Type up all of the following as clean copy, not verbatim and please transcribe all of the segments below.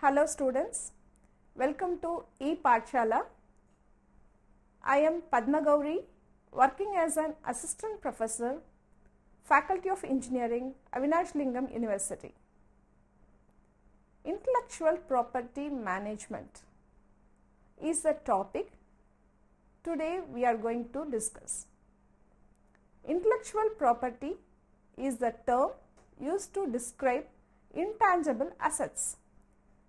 Hello students, welcome to E-Pathshala. I am Padma Gauri, working as an assistant professor, Faculty of Engineering, Avinash Lingam University. Intellectual property management is the topic today we are going to discuss. Intellectual property is the term used to describe intangible assets.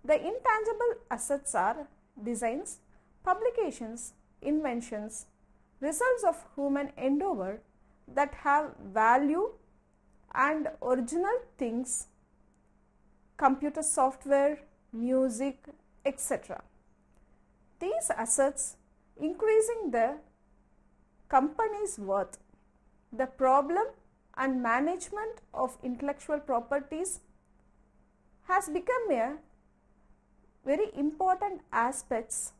The intangible assets are designs, publications, inventions, results of human endeavor that have value and original things, computer software, music, etc. These assets increasing the company's worth. The problem and management of intellectual properties has become a very important aspects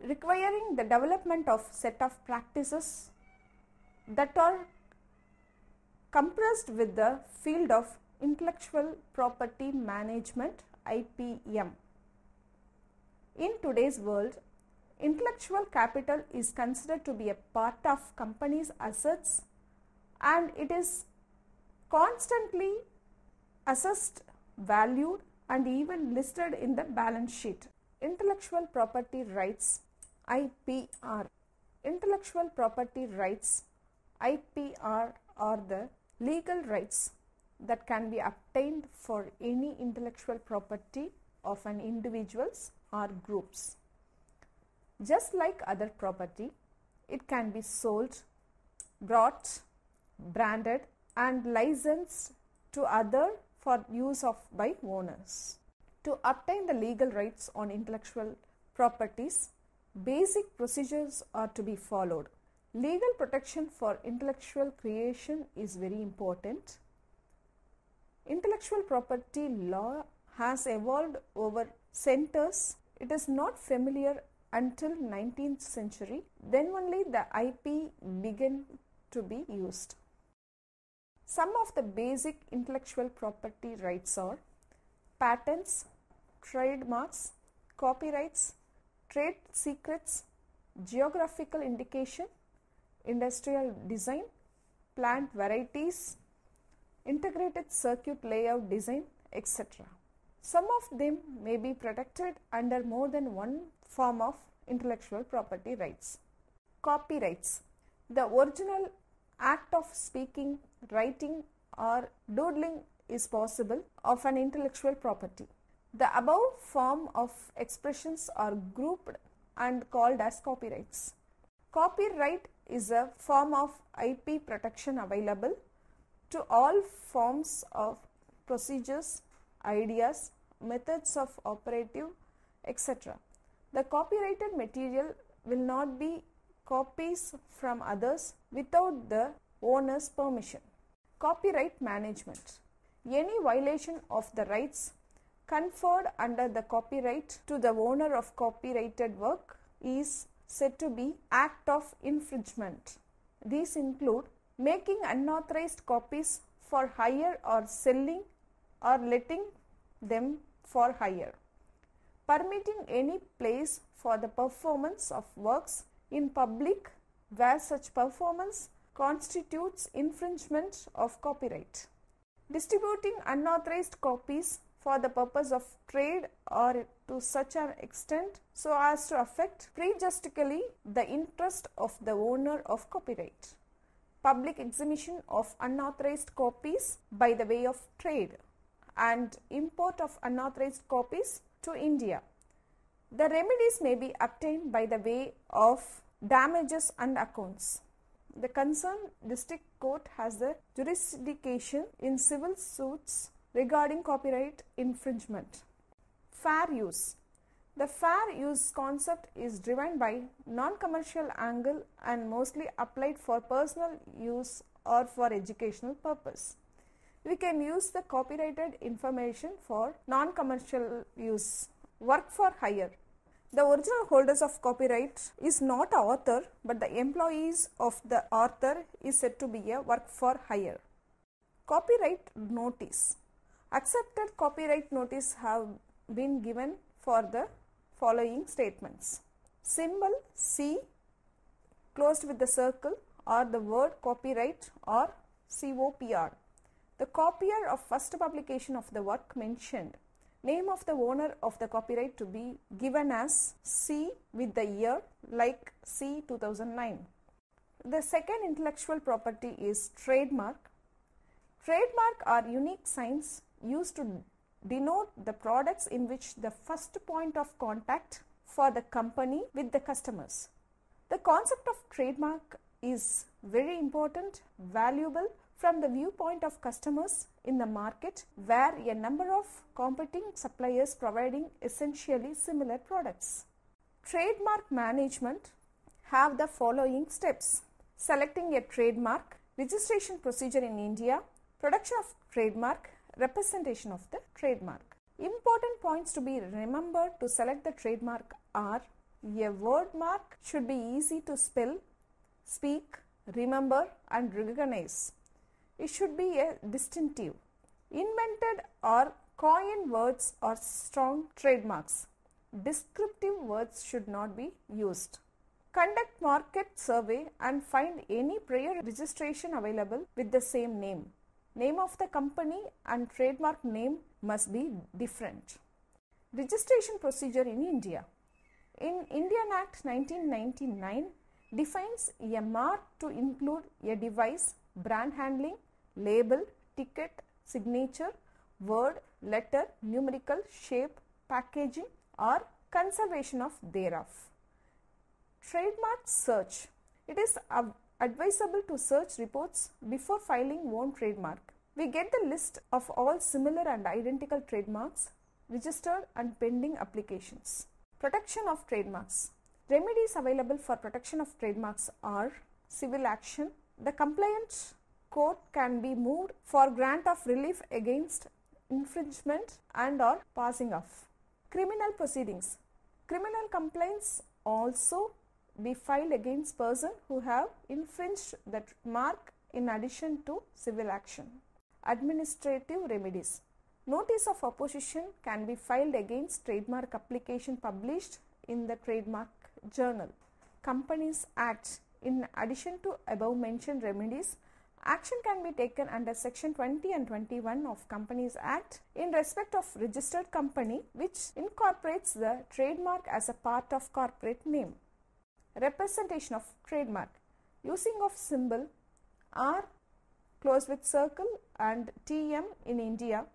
requiring the development of set of practices that are compressed with the field of intellectual property management IPM. In today's world, intellectual capital is considered to be a part of company's assets and it is constantly assessed, valued and even listed in the balance sheet. Intellectual property rights IPR. Intellectual property rights IPR are the legal rights that can be obtained for any intellectual property of an individuals or groups. Just like other property, it can be sold, bought, branded and licensed to other for use of by owners. To obtain the legal rights on intellectual properties, basic procedures are to be followed. Legal protection for intellectual creation is very important. Intellectual property law has evolved over centuries. It is not familiar until 19th century. Then only the IP began to be used. Some of the basic intellectual property rights are patents, trademarks, copyrights, trade secrets, geographical indication, industrial design, plant varieties, integrated circuit layout design, etc. Some of them may be protected under more than one form of intellectual property rights. Copyrights. The original act of speaking, writing or doodling is possible of an intellectual property. The above form of expressions are grouped and called as copyrights. Copyright is a form of IP protection available to all forms of procedures, ideas, methods of operative, etc. The copyrighted material will not be copies from others without the owner's permission. Copyright management. Any violation of the rights conferred under the copyright to the owner of copyrighted work is said to be act of infringement. These include making unauthorized copies for hire or selling or letting them for hire, permitting any place for the performance of works in public where such performance constitutes infringement of copyright, distributing unauthorized copies for the purpose of trade or to such an extent so as to affect prejudicially the interest of the owner of copyright, public exhibition of unauthorized copies by the way of trade and import of unauthorized copies to India. The remedies may be obtained by the way of damages and accounts. The concerned district court has the jurisdiction in civil suits regarding copyright infringement. Fair use. The fair use concept is driven by non-commercial angle and mostly applied for personal use or for educational purpose. We can use the copyrighted information for non-commercial use. Work for hire. The original holders of copyright is not the author, but the employees of the author is said to be a work for hire. Copyright notice. Accepted copyright notice have been given for the following statements. Symbol C closed with the circle or the word copyright or COPR. The copier of first publication of the work mentioned. Name of the owner of the copyright to be given as C with the year like C 2009. The second intellectual property is trademark. Trademark are unique signs used to denote the products in which the first point of contact for the company with the customers. The concept of trademark is very important, valuable from the viewpoint of customers in the market where a number of competing suppliers providing essentially similar products. Trademark management have the following steps. Selecting a trademark, registration procedure in India, production of trademark, representation of the trademark. Important points to be remembered to select the trademark are: a word mark should be easy to spell, speak, remember and recognize. It should be a distinctive. Invented or coined words are strong trademarks. Descriptive words should not be used. Conduct market survey and find any prior registration available with the same name. Name of the company and trademark name must be different. Registration procedure in India. In Indian Act 1999 defines a mark to include a device, brand handling, label, ticket, signature, word, letter, numerical, shape, packaging or conservation of thereof. Trademark search. It is advisable to search reports before filing own trademark. We get the list of all similar and identical trademarks registered and pending applications. Protection of trademarks. Remedies available for protection of trademarks are civil action. The compliant court can be moved for grant of relief against infringement and or passing off. Criminal proceedings. Criminal complaints also be filed against person who have infringed the mark in addition to civil action. Administrative remedies. Notice of opposition can be filed against trademark application published in the Trademark Journal. Companies Act. In addition to above mentioned remedies, action can be taken under section 20 and 21 of Companies Act in respect of registered company which incorporates the trademark as a part of corporate name. Representation of trademark. Using of symbol R closed with circle and TM in India,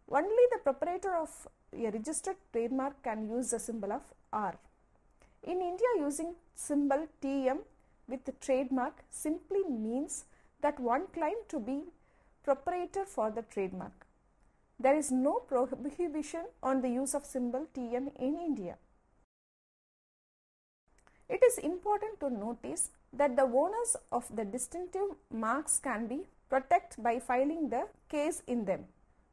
only the proprietor of a registered trademark can use the symbol of R. In India, using symbol TM with the trademark simply means that one claims to be proprietor for the trademark. There is no prohibition on the use of symbol TM in India. It is important to notice that the owners of the distinctive marks can be protected by filing the case in them.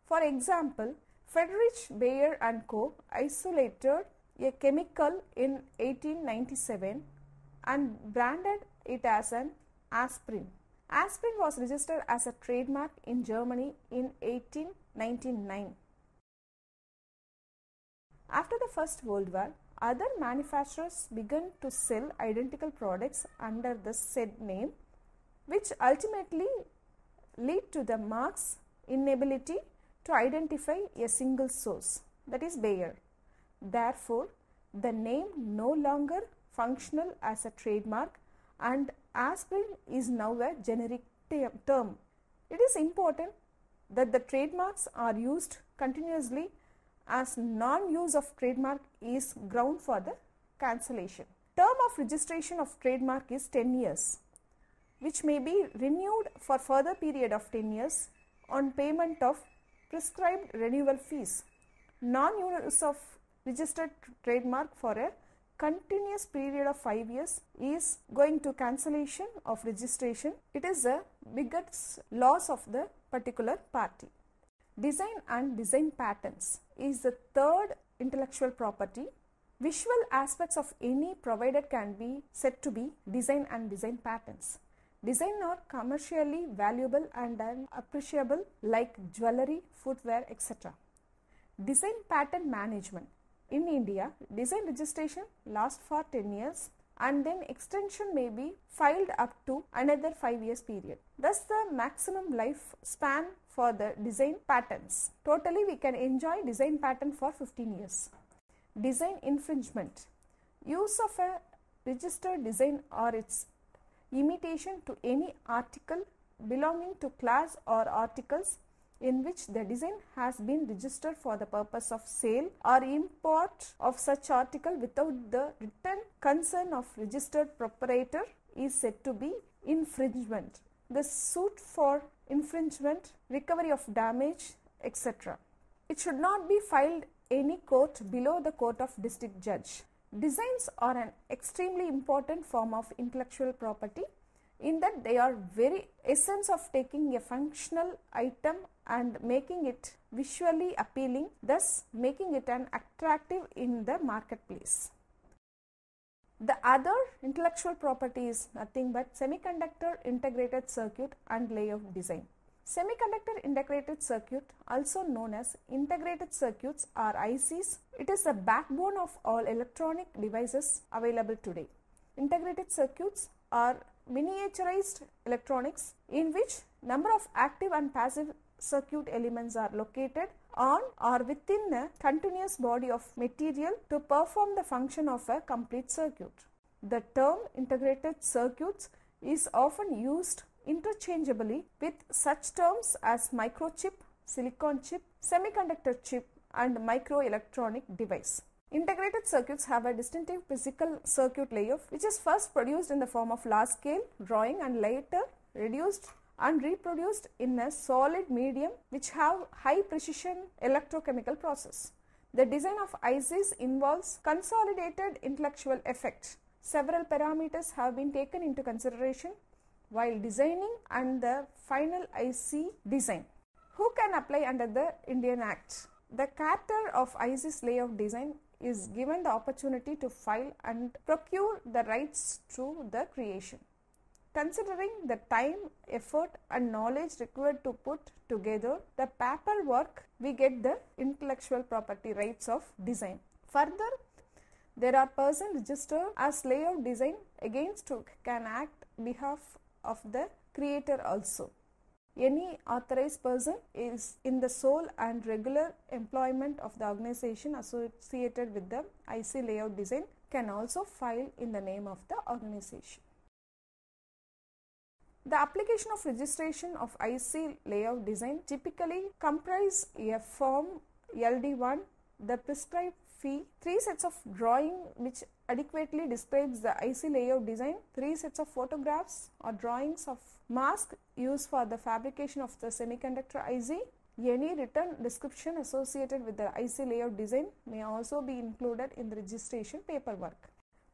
For example, Friedrich Bayer and Co. isolated a chemical in 1897 and branded it as an aspirin. Aspirin was registered as a trademark in Germany in 1899. After the First World War, other manufacturers began to sell identical products under the said name, which ultimately lead to the mark's inability to identify a single source, that is Bayer. Therefore, the name no longer functional as a trademark and aspirin is now a generic term. It is important that the trademarks are used continuously, as non-use of trademark is ground for the cancellation. Term of registration of trademark is 10 years, which may be renewed for further period of 10 years on payment of prescribed renewal fees. Non-use of registered trademark for a continuous period of 5 years is going to cancellation of registration. It is a biggest loss of the particular party. Design and design patents is the third intellectual property. Visual aspects of any provided can be said to be design and design patents. Design are commercially valuable and appreciable like jewelry, footwear, etc. Design patent management. In India, design registration lasts for 10 years and then extension may be filed up to another 5 years period. Thus, the maximum lifespan for the design patents. Totally, we can enjoy design patent for 15 years. Design infringement. Use of a registered design or its imitation to any article belonging to class or articles in which the design has been registered for the purpose of sale or import of such article without the written consent of registered proprietor is said to be infringement. The suit for infringement, recovery of damage, etc. It should not be filed any court below the court of district judge. Designs are an extremely important form of intellectual property in that they are very essence of taking a functional item and making it visually appealing, thus making it an attractive in the marketplace. The other intellectual property is nothing but semiconductor integrated circuit and layout design. Semiconductor integrated circuit, also known as integrated circuits or ICs, it is the backbone of all electronic devices available today. Integrated circuits are miniaturized electronics in which number of active and passive circuit elements are located on or within a continuous body of material to perform the function of a complete circuit. The term integrated circuits is often used interchangeably with such terms as microchip, silicon chip, semiconductor chip and microelectronic device. Integrated circuits have a distinctive physical circuit layout which is first produced in the form of large scale drawing and later reduced and reproduced in a solid medium which have high precision electrochemical process. The design of ICs involves consolidated intellectual effect. Several parameters have been taken into consideration while designing and the final IC design. Who can apply under the Indian Act? The creator of IC's layout design is given the opportunity to file and procure the rights to the creation. Considering the time, effort and knowledge required to put together the paperwork, we get the intellectual property rights of design. Further, there are persons registered as layout design against who can act behalf of the creator also. Any authorized person is in the sole and regular employment of the organization associated with the IC layout design can also file in the name of the organization. The application of registration of IC layout design typically comprise a form LD1, the prescribed fee, 3 sets of drawing which adequately describes the IC layout design, 3 sets of photographs or drawings of mask used for the fabrication of the semiconductor IC. Any written description associated with the IC layout design may also be included in the registration paperwork.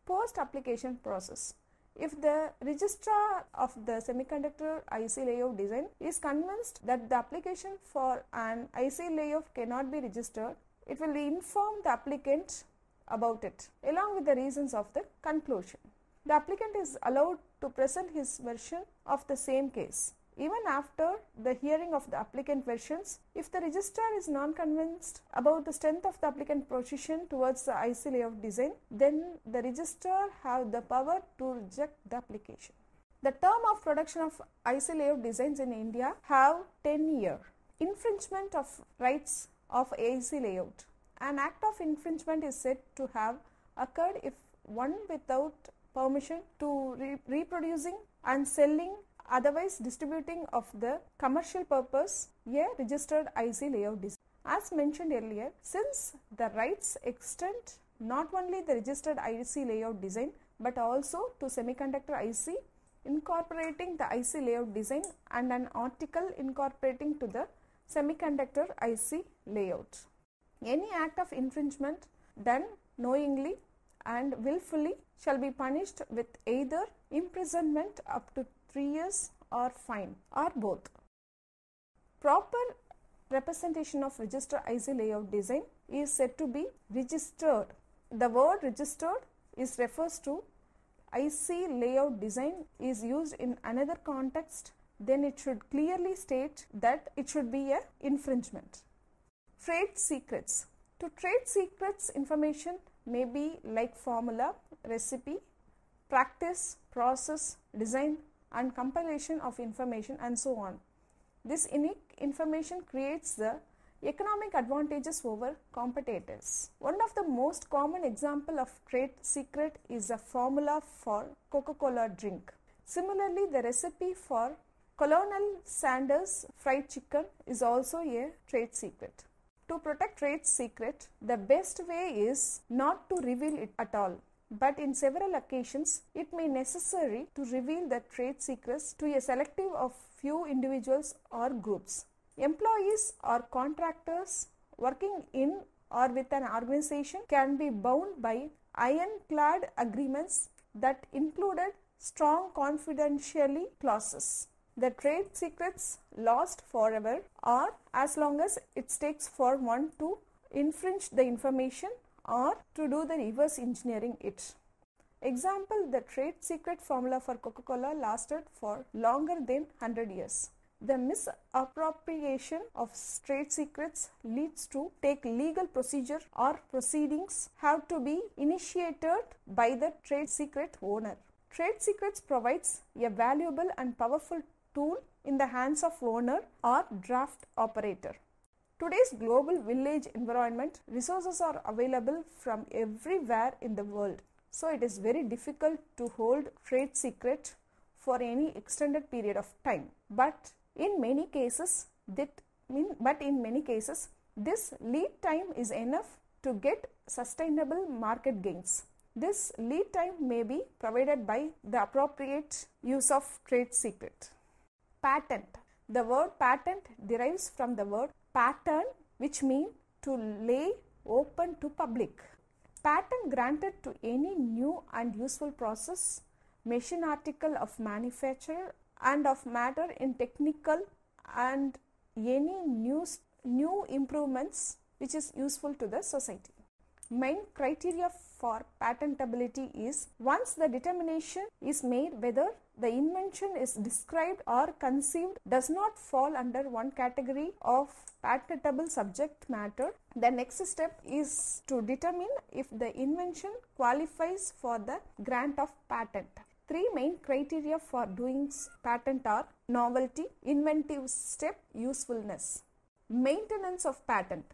Post-application process. If the registrar of the semiconductor IC layout design is convinced that the application for an IC layout cannot be registered, it will inform the applicant about it along with the reasons of the conclusion. The applicant is allowed to present his version of the same case. Even after the hearing of the applicant versions, if the registrar is not convinced about the strength of the applicant position towards the IC layout design, then the registrar have the power to reject the application. The term of production of IC layout designs in India have 10 years. Infringement of rights of IC layout. An act of infringement is said to have occurred if one without permission to reproducing and selling, otherwise distributing of the commercial purpose a registered IC layout design. As mentioned earlier, since the rights extend not only the registered IC layout design but also to semiconductor IC incorporating the IC layout design and an article incorporating to the semiconductor IC layout. Any act of infringement done knowingly and willfully shall be punished with either imprisonment up to 3 years or fine or both. Proper representation of registered IC layout design is said to be registered. The word registered refers to IC layout design is used in another context, then it should clearly state that it should be a infringement. Trade secrets. To trade secrets, information may be like formula, recipe, practice, process, design and compilation of information and so on. This unique information creates the economic advantages over competitors. One of the most common example of trade secret is a formula for Coca-Cola drink. Similarly, the recipe for Colonel Sanders fried chicken is also a trade secret. To protect trade secret, the best way is not to reveal it at all. But in several occasions, it may be necessary to reveal the trade secrets to a selective of few individuals or groups. Employees or contractors working in or with an organization can be bound by ironclad agreements that included strong confidentiality clauses. The trade secrets last forever or as long as it takes for one to infringe the information or to do the reverse engineering it. Example, the trade secret formula for Coca-Cola lasted for longer than 100 years. The misappropriation of trade secrets leads to take legal procedure or proceedings have to be initiated by the trade secret owner. Trade secrets provides a valuable and powerful tool in the hands of owner or draft operator. Today's global village environment, resources are available from everywhere in the world. So it is very difficult to hold trade secret for any extended period of time. But in many cases, this lead time is enough to get sustainable market gains. This lead time may be provided by the appropriate use of trade secret. Patent. The word patent derives from the word pattern, which means to lay open to public. Patent granted to any new and useful process, machine, article of manufacture and of matter in technical and any new improvements which is useful to the society. Main criteria for patentability is once the determination is made whether the invention is described or conceived does not fall under one category of patentable subject matter, the next step is to determine if the invention qualifies for the grant of patent. Three main criteria for doing patent are novelty, inventive step, usefulness. Maintenance of patent.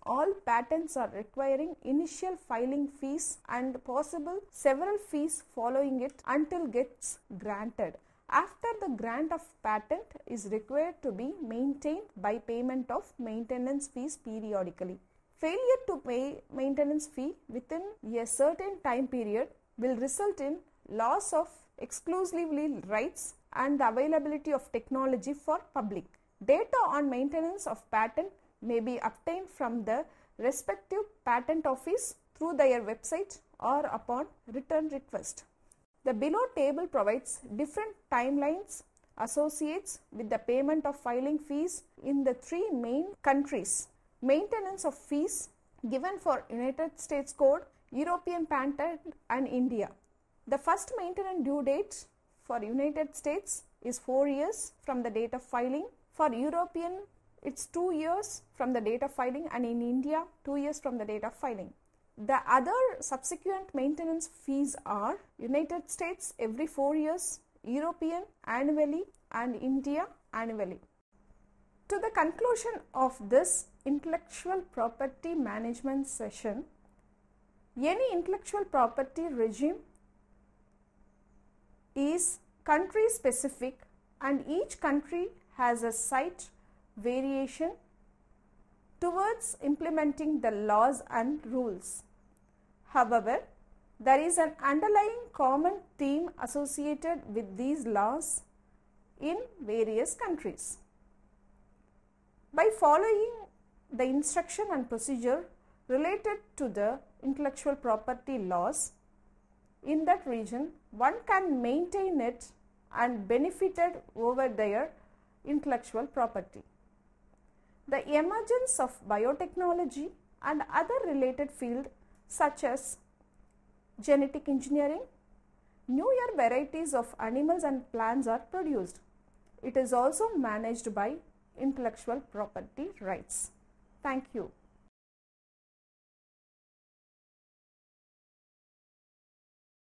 All patents are requiring initial filing fees and possible several fees following it until gets granted. After the grant of patent is required to be maintained by payment of maintenance fees periodically. Failure to pay maintenance fee within a certain time period will result in loss of exclusively rights and the availability of technology for public. Data on maintenance of patent may be obtained from the respective patent office through their website or upon return request. The below table provides different timelines associated with the payment of filing fees in the three main countries. Maintenance of fees given for United States Code, European Patent and India. The first maintenance due date for United States is 4 years from the date of filing. For European, it's 2 years from the date of filing, and in India 2 years from the date of filing. The other subsequent maintenance fees are United States every 4 years, European annually and India annually. To the conclusion of this intellectual property management session, any intellectual property regime is country specific and each country has a slight variation towards implementing the laws and rules. However, there is an underlying common theme associated with these laws in various countries. By following the instruction and procedure related to the intellectual property laws in that region, one can maintain it and benefited over their intellectual property. The emergence of biotechnology and other related fields such as genetic engineering, Newer varieties of animals and plants are produced. It is also managed by intellectual property rights. Thank you.